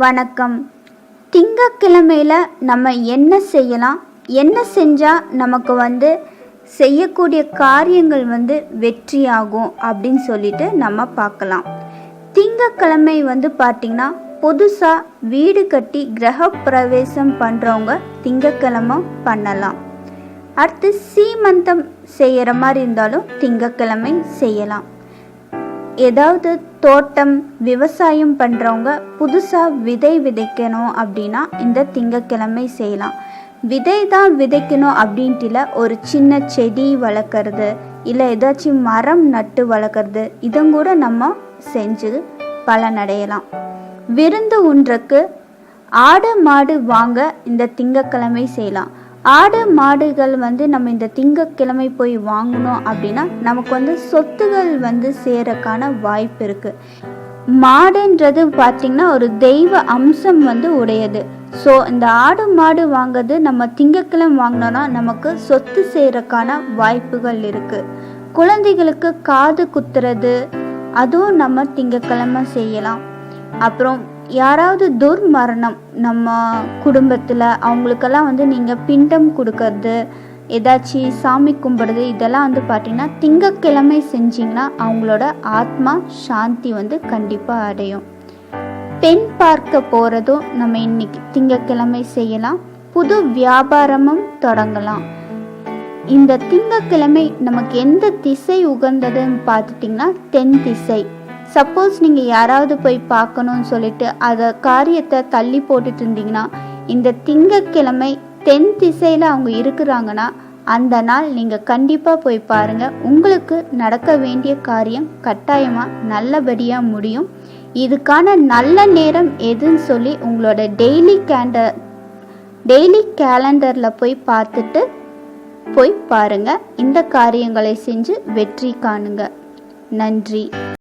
வணக்கம். திங்கட்கிழமையில் நம்ம என்ன செய்யலாம், என்ன செஞ்சால் நமக்கு செய்யக்கூடிய காரியங்கள் வெற்றியாகும் அப்படின்னு சொல்லிட்டு நம்ம பார்க்கலாம். திங்கட்கிழமை பார்த்திங்கன்னா புதுசாக வீடு கட்டி கிரக பிரவேசம் பண்ணுறவங்க திங்கட்கிழமை பண்ணலாம். அடுத்து சீமந்தம் செய்கிற மாதிரி இருந்தாலும் திங்கட்கிழமை செய்யலாம். ஏதாவது தோட்டம் விவசாயம் பண்ணுறவங்க புதுசாக விதை விதைக்கணும் அப்படின்னா இந்த திங்கட்கிழமை செய்யலாம். விதை தான் விதைக்கணும் அப்படின்ட்டு இல்லை, ஒரு சின்ன செடி வளர்க்குறது இல்லை ஏதாச்சும் மரம் நட்டு வளர்க்குறது இதங்கூட நம்ம செஞ்சு பலனடையலாம். விருந்து ஒன்றுக்கு ஆடு மாடு வாங்க இந்த திங்கட்கிழமை செய்யலாம். ஆடு மாடுகள் நம்ம இந்த திங்கட்கிழமை போய் வாங்கணும் அப்படின்னா நமக்கு சொத்துகள் சேரக்கான வாய்ப்பு இருக்குது. மாடுன்றது பார்த்திங்கன்னா ஒரு தெய்வ அம்சம் உடையது. ஸோ இந்த ஆடு மாடு வாங்கிறது நம்ம திங்கட்கிழமை வாங்கினோன்னா நமக்கு சொத்து சேரக்கான வாய்ப்புகள் இருக்குது. குழந்தைகளுக்கு காது குத்துறது அதுவும் நம்ம திங்கட்கிழமை செய்யலாம். அப்புறம் யாராவது துர்மரணம் நம்ம குடும்பத்தில் அவங்களுக்கெல்லாம் நீங்கள் பிண்டம் கொடுக்கறது ஏதாச்சும் சாமி கும்பிடுறது இதெல்லாம் பார்த்திங்கன்னா திங்கட்கிழமை செஞ்சிங்கன்னா அவங்களோட ஆத்மா சாந்தி கண்டிப்பாக அடையும். பெண் பார்க்க போகிறதும் நம்ம இன்னைக்கு திங்கட்கிழமை செய்யலாம். புது வியாபாரமும் தொடங்கலாம். இந்த திங்கட்கிழமை நமக்கு எந்த திசை உகந்ததுன்னு பார்த்துட்டிங்கன்னா தென் திசை. சப்போஸ் நீங்கள் யாராவது போய் பார்க்கணும்னு சொல்லிட்டு அதை காரியத்தை தள்ளி போட்டுட்டு இருந்தீங்கன்னா இந்த திங்கட்கிழமை தென் திசையில் அவங்க இருக்கிறாங்கன்னா அந்த நாள் நீங்கள் கண்டிப்பாக போய் பாருங்கள். உங்களுக்கு நடக்க வேண்டிய காரியம் கட்டாயமாக நல்லபடியாக முடியும். இதுக்கான நல்ல நேரம் எதுன்னு சொல்லி உங்களோட டெய்லி கேலண்டரில் போய் பார்த்துட்டு போய் பாருங்கள். இந்த காரியங்களை செஞ்சு வெற்றி காணுங்க. நன்றி.